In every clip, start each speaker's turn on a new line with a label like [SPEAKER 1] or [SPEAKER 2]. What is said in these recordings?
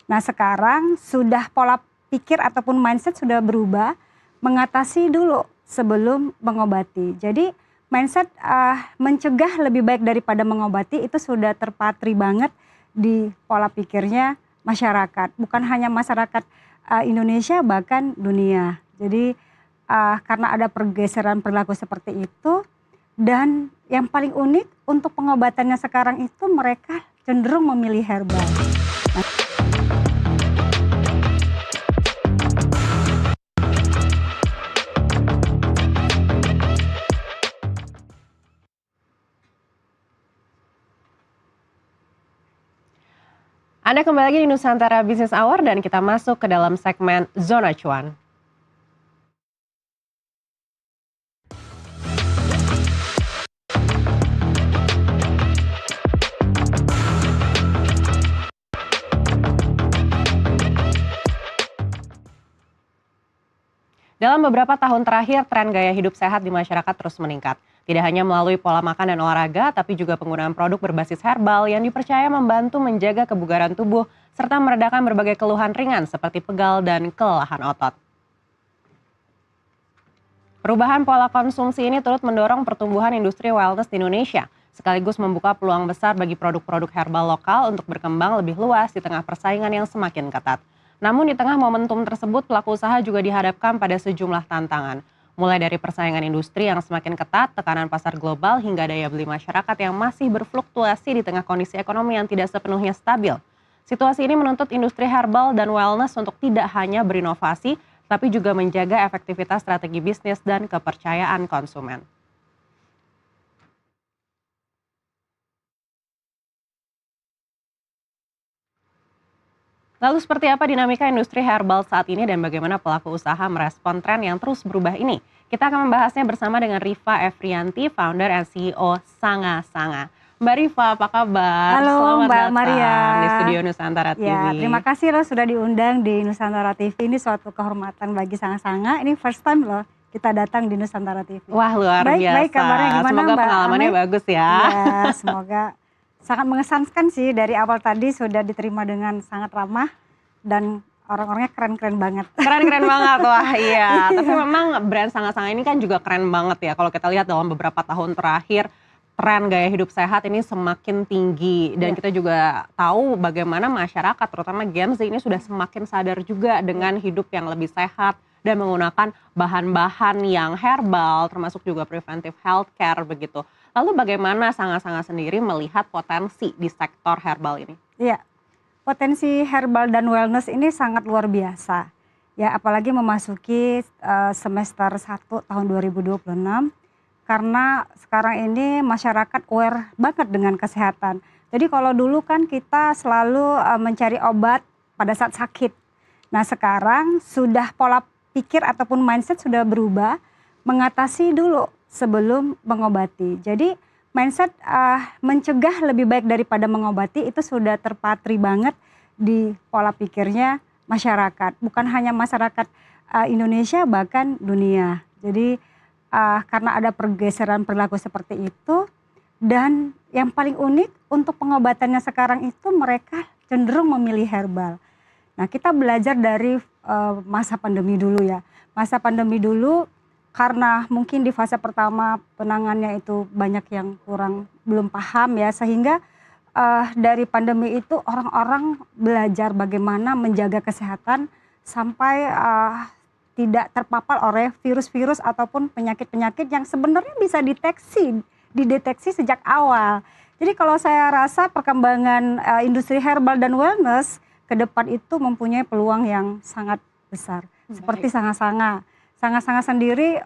[SPEAKER 1] Nah sekarang sudah pola pikir ataupun mindset sudah berubah, mengatasi dulu sebelum mengobati. Jadi mindset mencegah lebih baik daripada mengobati itu sudah terpatri banget di pola pikirnya masyarakat. Bukan hanya masyarakat Indonesia bahkan dunia. Jadi karena ada pergeseran perilaku seperti itu dan yang paling unik untuk pengobatannya sekarang itu mereka cenderung memilih herbal.
[SPEAKER 2] Anda kembali lagi di Nusantara Business Hour dan kita masuk ke dalam segmen Zona Cuan. Dalam beberapa tahun terakhir, tren gaya hidup sehat di masyarakat terus meningkat. Tidak hanya melalui pola makan dan olahraga, tapi juga penggunaan produk berbasis herbal yang dipercaya membantu menjaga kebugaran tubuh serta meredakan berbagai keluhan ringan seperti pegal dan kelelahan otot. Perubahan pola konsumsi ini turut mendorong pertumbuhan industri wellness di Indonesia, sekaligus membuka peluang besar bagi produk-produk herbal lokal untuk berkembang lebih luas di tengah persaingan yang semakin ketat. Namun di tengah momentum tersebut, pelaku usaha juga dihadapkan pada sejumlah tantangan. Mulai dari persaingan industri yang semakin ketat, tekanan pasar global, hingga daya beli masyarakat yang masih berfluktuasi di tengah kondisi ekonomi yang tidak sepenuhnya stabil. Situasi ini menuntut industri herbal dan wellness untuk tidak hanya berinovasi, tapi juga menjaga efektivitas strategi bisnis dan kepercayaan konsumen. Lalu seperti apa dinamika industri herbal saat ini dan bagaimana pelaku usaha merespon tren yang terus berubah ini? Kita akan membahasnya bersama dengan Rifa Efrianti, founder and CEO Sanga Sanga. Mbak Rifa, apa kabar?
[SPEAKER 1] Halo
[SPEAKER 2] Selamat
[SPEAKER 1] Mbak
[SPEAKER 2] datang
[SPEAKER 1] Maria.
[SPEAKER 2] di studio Nusantara TV.
[SPEAKER 1] Ya, terima kasih loh sudah diundang di Nusantara TV. Ini suatu kehormatan bagi Sanga Sanga. Ini first time loh kita datang di Nusantara TV.
[SPEAKER 2] Wah, luar biasa.
[SPEAKER 1] Baik, kabarnya gimana
[SPEAKER 2] Semoga
[SPEAKER 1] Mbak
[SPEAKER 2] pengalamannya
[SPEAKER 1] Ame?
[SPEAKER 2] bagus ya.
[SPEAKER 1] Ya, semoga sangat mengesankan sih, dari awal tadi sudah diterima dengan sangat ramah dan orang-orangnya keren-keren banget.
[SPEAKER 2] Keren-keren banget, wah iya. Tapi memang brand Sanga-Sanga ini kan juga keren banget ya. Kalau kita lihat dalam beberapa tahun terakhir, tren gaya hidup sehat ini semakin tinggi. Dan kita juga tahu bagaimana masyarakat, terutama Gen Z ini sudah semakin sadar juga dengan hidup yang lebih sehat dan menggunakan bahan-bahan yang herbal, termasuk juga preventive healthcare begitu. Lalu bagaimana Sanga-Sanga sendiri melihat potensi di sektor herbal ini?
[SPEAKER 1] Iya, potensi herbal dan wellness ini sangat luar biasa. Ya, apalagi memasuki semester 1 tahun 2026. Karena sekarang ini masyarakat aware banget dengan kesehatan. Jadi kalau dulu kan kita selalu mencari obat pada saat sakit. Nah sekarang sudah pola pikir ataupun mindset sudah berubah, mengatasi dulu sebelum mengobati. Jadi mindset mencegah lebih baik daripada mengobati itu sudah terpatri banget di pola pikirnya masyarakat. Bukan hanya masyarakat Indonesia bahkan dunia. Jadi karena ada pergeseran perilaku seperti itu dan yang paling unik untuk pengobatannya sekarang itu mereka cenderung memilih herbal. Nah kita belajar dari masa pandemi dulu ya. Masa pandemi dulu karena mungkin di fase pertama penanganannya itu banyak yang belum paham ya, sehingga dari pandemi itu orang-orang belajar bagaimana menjaga kesehatan sampai tidak terpapar oleh virus-virus ataupun penyakit-penyakit yang sebenarnya bisa dideteksi sejak awal. Jadi kalau saya rasa perkembangan industri herbal dan wellness ke depan itu mempunyai peluang yang sangat besar. Seperti Sanga-Sanga. Sanga-Sanga sendiri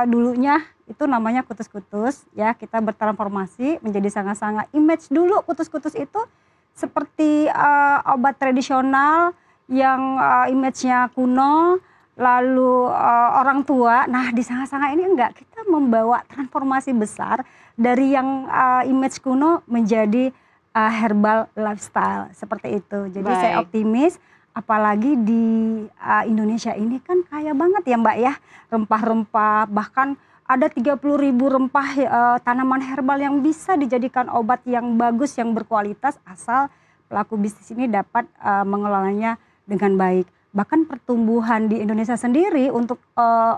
[SPEAKER 1] dulunya itu namanya kutus-kutus ya, kita bertransformasi menjadi Sanga-Sanga. Image dulu kutus-kutus itu seperti obat tradisional yang image-nya kuno, lalu orang tua. Nah di Sanga-Sanga ini enggak, kita membawa transformasi besar dari yang image kuno menjadi herbal lifestyle seperti itu. Jadi saya optimis, apalagi di Indonesia ini kan kaya banget ya Mbak ya, rempah-rempah, bahkan ada 30.000 rempah tanaman herbal yang bisa dijadikan obat yang bagus, yang berkualitas asal pelaku bisnis ini dapat mengelolanya dengan baik. Bahkan pertumbuhan di Indonesia sendiri untuk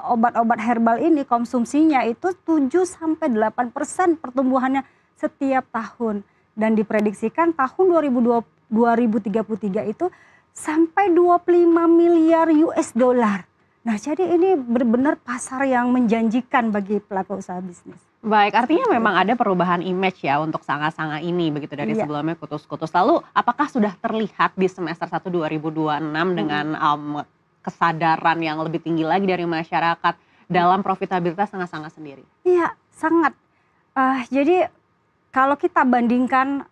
[SPEAKER 1] obat-obat herbal ini konsumsinya itu 7-8% pertumbuhannya setiap tahun. Dan diprediksikan tahun 2033 itu sampai 25 miliar US dollar. Nah, jadi ini benar-benar pasar yang menjanjikan bagi pelaku usaha bisnis.
[SPEAKER 2] Baik, artinya memang ada perubahan image ya untuk sanga-sanga ini begitu dari sebelumnya kutus-kutus. Lalu apakah sudah terlihat di semester 1 2026 dengan kesadaran yang lebih tinggi lagi dari masyarakat dalam profitabilitas sanga-sanga sendiri?
[SPEAKER 1] Iya, sangat. Jadi kalau kita bandingkan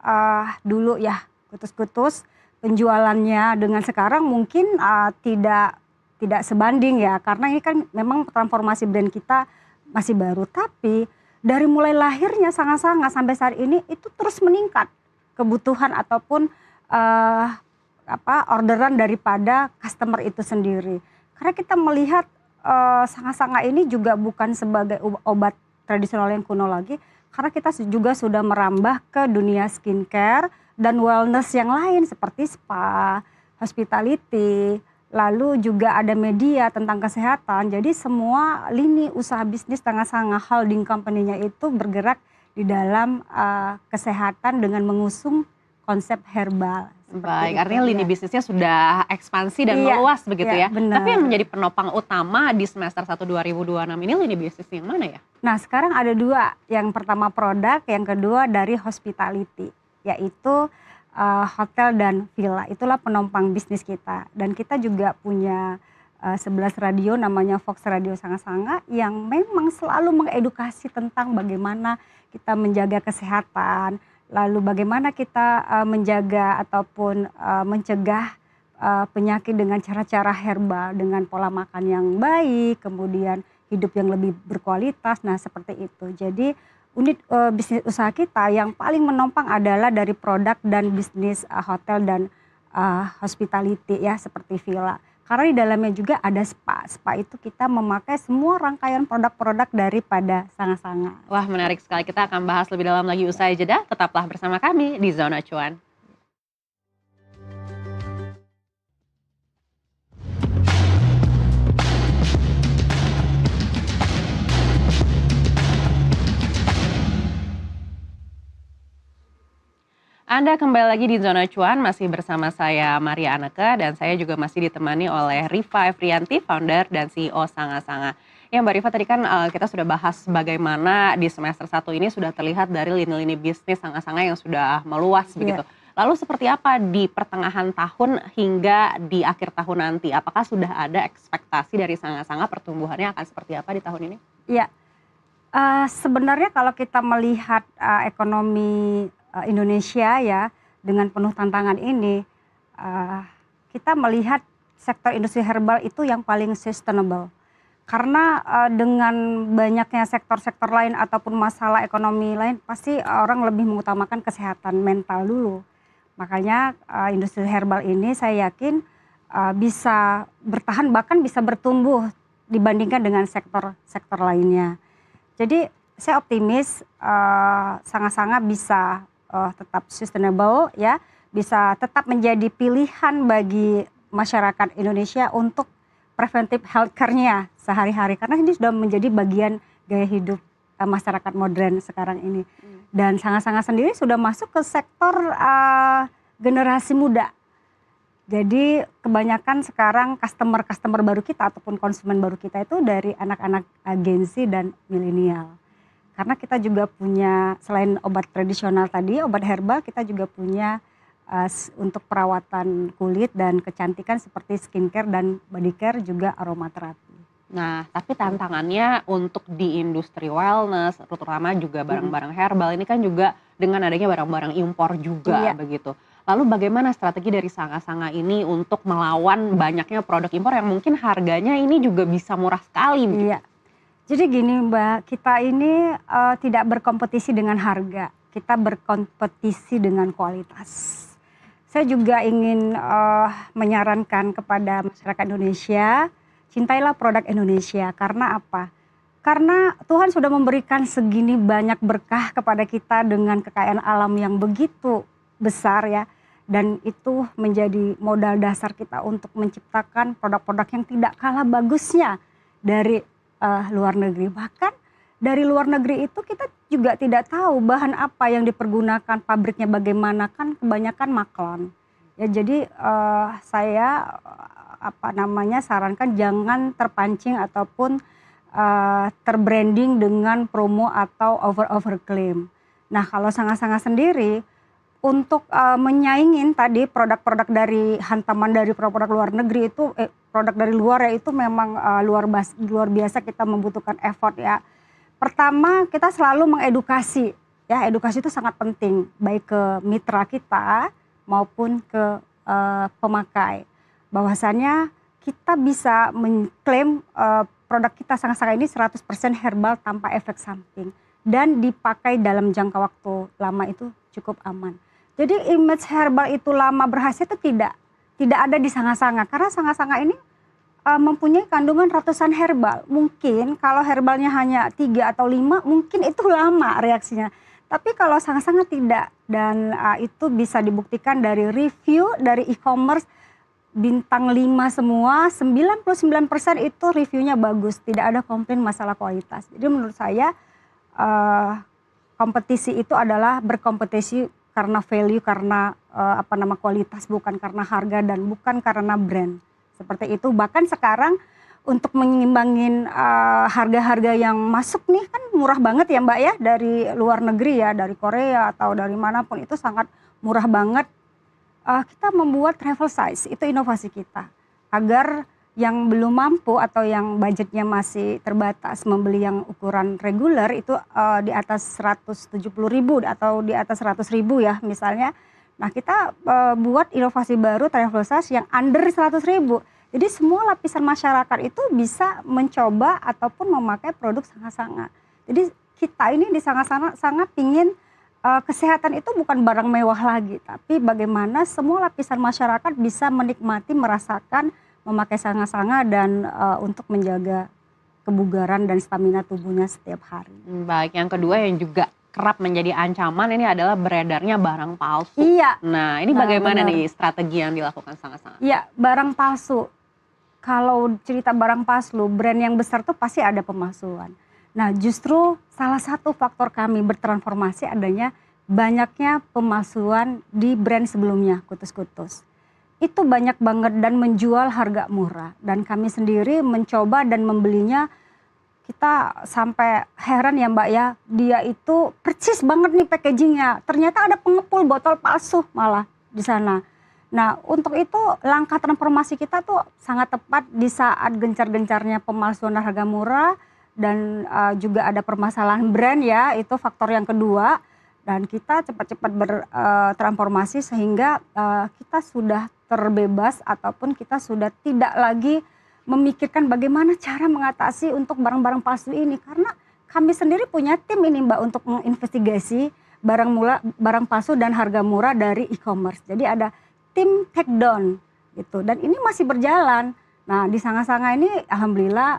[SPEAKER 1] dulu ya kutus-kutus penjualannya dengan sekarang mungkin tidak sebanding ya, karena ini kan memang transformasi brand kita masih baru, tapi dari mulai lahirnya sanga-sanga sampai saat ini itu terus meningkat kebutuhan ataupun orderan daripada customer itu sendiri. Karena kita melihat sanga-sanga ini juga bukan sebagai obat tradisional yang kuno lagi, karena kita juga sudah merambah ke dunia skincare dan wellness yang lain seperti spa, hospitality, lalu juga ada media tentang kesehatan. Jadi semua lini usaha bisnis sanga-sanga holding company-nya itu bergerak di dalam kesehatan dengan mengusung konsep herbal.
[SPEAKER 2] Baik, artinya lini bisnisnya sudah ekspansi dan meluas begitu ya.
[SPEAKER 1] Benar.
[SPEAKER 2] Tapi yang menjadi penopang utama di semester 1 2026 ini lini bisnis yang mana ya?
[SPEAKER 1] Nah, sekarang ada dua. Yang pertama produk, yang kedua dari hospitality, yaitu hotel dan villa. Itulah penopang bisnis kita. Dan kita juga punya 11 radio namanya Fox Radio Sanga-Sanga yang memang selalu mengedukasi tentang bagaimana kita menjaga kesehatan, lalu bagaimana kita menjaga ataupun mencegah penyakit dengan cara-cara herbal, dengan pola makan yang baik, kemudian hidup yang lebih berkualitas. Nah, seperti itu. Jadi unit bisnis usaha kita yang paling menopang adalah dari produk dan bisnis hotel dan hospitality ya, seperti villa. Karena di dalamnya juga ada spa. Spa itu kita memakai semua rangkaian produk-produk daripada Sanga-Sanga.
[SPEAKER 2] Wah, menarik sekali. Kita akan bahas lebih dalam lagi usai jeda. Tetaplah bersama kami di Zona Cuan. Anda kembali lagi di Zona Cuan, masih bersama saya Maria Anneke dan saya juga masih ditemani oleh Rifa Efrianti, founder dan CEO Sanga-Sanga. Ya Mbak Rifa, tadi kan kita sudah bahas bagaimana di semester 1 ini sudah terlihat dari lini-lini bisnis Sanga-Sanga yang sudah meluas begitu. Lalu seperti apa di pertengahan tahun hingga di akhir tahun nanti? Apakah sudah ada ekspektasi dari Sanga-Sanga pertumbuhannya akan seperti apa di tahun ini?
[SPEAKER 1] Iya, sebenarnya kalau kita melihat ekonomi Indonesia ya dengan penuh tantangan ini, kita melihat sektor industri herbal itu yang paling sustainable. Karena dengan banyaknya sektor-sektor lain ataupun masalah ekonomi lain, pasti orang lebih mengutamakan kesehatan mental dulu. Makanya industri herbal ini saya yakin bisa bertahan, bahkan bisa bertumbuh dibandingkan dengan sektor-sektor lainnya. Jadi saya optimis Sanga-Sanga bisa tetap sustainable ya, bisa tetap menjadi pilihan bagi masyarakat Indonesia untuk preventive healthcare-nya sehari-hari, karena ini sudah menjadi bagian gaya hidup masyarakat modern sekarang ini. Dan Sanga-Sanga sendiri sudah masuk ke sektor generasi muda. Jadi kebanyakan sekarang customer baru kita ataupun konsumen baru kita itu dari anak-anak Gen Z dan milenial. Karena kita juga punya, selain obat tradisional tadi, obat herbal, kita juga punya untuk perawatan kulit dan kecantikan seperti skincare dan body care, juga aromaterapi.
[SPEAKER 2] Nah, tapi tantangannya untuk di industri wellness, terutama juga barang-barang herbal, ini kan juga dengan adanya barang-barang impor juga begitu. Lalu bagaimana strategi dari Sanga-Sanga ini untuk melawan banyaknya produk impor yang mungkin harganya ini juga bisa murah sekali?
[SPEAKER 1] Iya. Jadi gini Mbak, kita ini tidak berkompetisi dengan harga, kita berkompetisi dengan kualitas. Saya juga ingin menyarankan kepada masyarakat Indonesia, cintailah produk Indonesia. Karena apa? Karena Tuhan sudah memberikan segini banyak berkah kepada kita dengan kekayaan alam yang begitu besar ya. dan itu menjadi modal dasar kita untuk menciptakan produk-produk yang tidak kalah bagusnya dari luar negeri. Bahkan dari luar negeri itu kita juga tidak tahu bahan apa yang dipergunakan, pabriknya bagaimana, kan kebanyakan maklon. Ya, jadi saya sarankan jangan terpancing ataupun terbranding dengan promo atau over claim. Nah, kalau Sangat-Sangat sendiri untuk menyaingin tadi produk-produk dari hantaman dari produk luar negeri itu produk dari luar ya, itu memang luar biasa kita membutuhkan effort ya. Pertama, kita selalu mengedukasi ya, edukasi itu sangat penting baik ke mitra kita maupun ke pemakai. Bahwasannya kita bisa mengklaim produk kita Sangat-Sangat ini 100% herbal tanpa efek samping dan dipakai dalam jangka waktu lama itu cukup aman. Jadi image herbal itu lama berhasil itu tidak ada di Sangat-Sangat, karena Sangat-Sangat ini mempunyai kandungan ratusan herbal. Mungkin kalau herbalnya hanya 3 atau 5 mungkin itu lama reaksinya. Tapi kalau Sangat-Sangat tidak, dan itu bisa dibuktikan dari review dari e-commerce bintang 5 semua, 99% itu reviewnya bagus, tidak ada komplain masalah kualitas. Jadi menurut saya kompetisi itu adalah berkompetisi karena value, karena kualitas, bukan karena harga dan bukan karena brand. Seperti itu. Bahkan sekarang untuk mengimbangin harga-harga yang masuk nih kan murah banget ya Mbak ya, dari luar negeri ya, dari Korea atau dari manapun itu sangat murah banget. Kita membuat travel size, itu inovasi kita. Agar yang belum mampu atau yang budgetnya masih terbatas membeli yang ukuran reguler itu di atas 170.000 atau di atas 100.000 ya misalnya. Nah, kita buat inovasi baru travel size yang under 100.000. Jadi semua lapisan masyarakat itu bisa mencoba ataupun memakai produk Sangat-Sangat. Jadi kita ini di sangat pingin kesehatan itu bukan barang mewah lagi, tapi bagaimana semua lapisan masyarakat bisa menikmati, merasakan, memakai Sangat-Sangat dan untuk menjaga kebugaran dan stamina tubuhnya setiap hari.
[SPEAKER 2] Baik, yang kedua yang juga kerap menjadi ancaman ini adalah beredarnya barang palsu.
[SPEAKER 1] Iya.
[SPEAKER 2] Nah, ini bagaimana nih strategi yang dilakukan Sangat-Sangat?
[SPEAKER 1] Iya, barang palsu. Kalau cerita barang palsu, brand yang besar tuh pasti ada pemalsuan. Nah, justru salah satu faktor kami bertransformasi adanya banyaknya pemalsuan di brand sebelumnya, Kutus-Kutus. Itu banyak banget dan menjual harga murah. Dan kami sendiri mencoba dan membelinya, kita sampai heran ya Mbak ya, dia itu persis banget nih packagingnya. Ternyata ada pengepul botol palsu malah di sana. Nah, untuk itu langkah transformasi kita tuh sangat tepat di saat gencar-gencarnya pemalsuan harga murah dan juga ada permasalahan brand ya, itu faktor yang kedua. Dan kita cepat-cepat bertransformasi sehingga kita sudah terbebas ataupun kita sudah tidak lagi memikirkan bagaimana cara mengatasi untuk barang-barang palsu ini. Karena kami sendiri punya tim ini Mbak untuk menginvestigasi barang palsu dan harga murah dari e-commerce. Jadi ada tim take down gitu, dan ini masih berjalan. Nah, di Sangat-Sangat ini alhamdulillah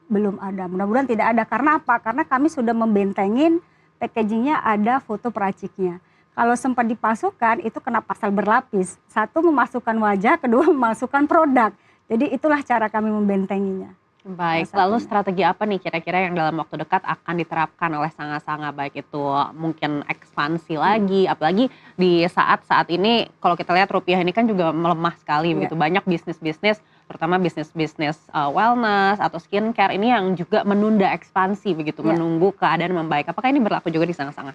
[SPEAKER 1] belum ada, mudah-mudahan tidak ada. Karena apa? Karena kami sudah membentengin packagingnya ada foto peraciknya. Kalau sempat dipalsukan itu kena pasal berlapis. Satu, memasukkan wajah, kedua memasukkan produk. Jadi itulah cara kami membentenginya.
[SPEAKER 2] Baik, lalu strategi apa nih kira-kira yang dalam waktu dekat akan diterapkan oleh Sangat-Sangat, baik itu mungkin ekspansi lagi, apalagi di saat ini kalau kita lihat rupiah ini kan juga melemah sekali begitu, banyak bisnis-bisnis terutama bisnis-bisnis wellness atau skincare ini yang juga menunda ekspansi begitu, menunggu keadaan membaik. Apakah ini berlaku juga di Sangat-Sangat?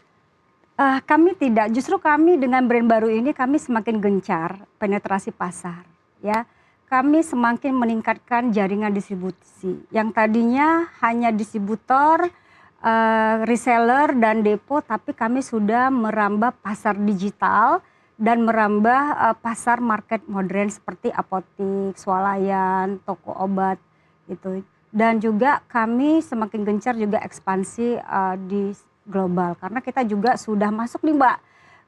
[SPEAKER 1] Kami tidak, justru kami dengan brand baru ini kami semakin gencar penetrasi pasar ya. Kami semakin meningkatkan jaringan distribusi. Yang tadinya hanya distributor, reseller dan depo, tapi kami sudah merambah pasar digital dan merambah pasar market modern seperti apotik, swalayan, toko obat gitu. Dan juga kami semakin gencar juga ekspansi di global karena kita juga sudah masuk nih Mbak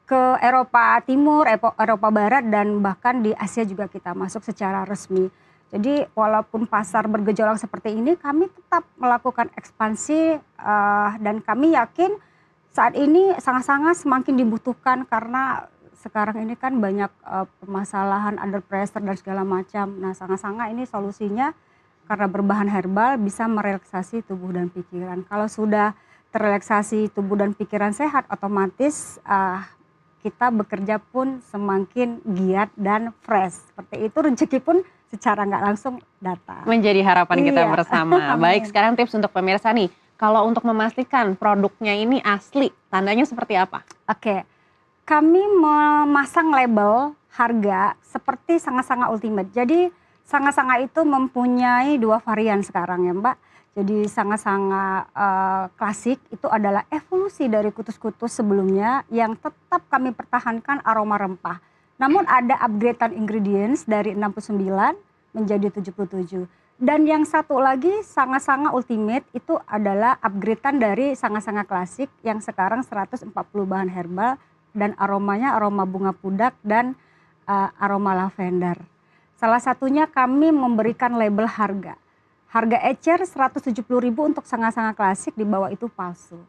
[SPEAKER 1] ke Eropa Timur, Eropa Barat, dan bahkan di Asia juga kita masuk secara resmi. Jadi walaupun pasar bergejolak seperti ini, kami tetap melakukan ekspansi dan kami yakin saat ini Sangat-Sangat semakin dibutuhkan karena sekarang ini kan banyak permasalahan under pressure dan segala macam. Nah, sanga-sanga ini solusinya karena berbahan herbal bisa merelaksasi tubuh dan pikiran. Kalau sudah terrelaksasi tubuh dan pikiran sehat, otomatis kita bekerja pun semakin giat dan fresh. Seperti itu, rezeki pun secara nggak langsung datang.
[SPEAKER 2] Menjadi harapan kita
[SPEAKER 1] Iya.
[SPEAKER 2] bersama.
[SPEAKER 1] Amin.
[SPEAKER 2] Baik, sekarang tips untuk pemirsa nih. Kalau untuk memastikan produknya ini asli, tandanya seperti apa?
[SPEAKER 1] Oke, kami memasang label harga seperti sanga-sanga ultimate. Jadi sanga-sanga itu mempunyai 2 varian sekarang ya Mbak. Jadi sanga-sanga klasik itu adalah evolusi dari kutus-kutus sebelumnya yang tetap kami pertahankan aroma rempah. Namun ada upgradean ingredients dari 69 menjadi 77. Dan yang satu lagi sanga-sanga ultimate itu adalah upgradean dari sanga-sanga klasik yang sekarang 140 bahan herbal dan aromanya aroma bunga pudak dan aroma lavender. Salah satunya kami memberikan label harga. Harga ecer 170.000 untuk sanga-sanga klasik, di bawah itu palsu.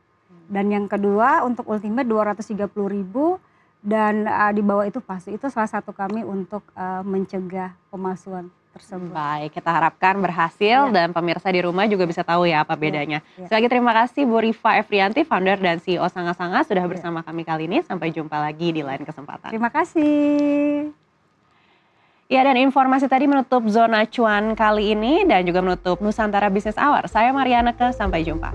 [SPEAKER 1] Dan yang kedua untuk ultimate 230.000 dan di bawah itu palsu. Itu salah satu kami untuk mencegah pemalsuan tersebut.
[SPEAKER 2] Baik, kita harapkan berhasil dan pemirsa di rumah juga bisa tahu ya apa bedanya. Sekali lagi terima kasih Bu Rifa Efrianti, founder dan CEO Sanga-Sanga sudah bersama kami kali ini. Sampai jumpa lagi di lain kesempatan.
[SPEAKER 1] Terima kasih.
[SPEAKER 2] Ya, dan informasi tadi menutup zona cuan kali ini dan juga menutup Nusantara Business Hour. Saya Mariana Ke, sampai jumpa.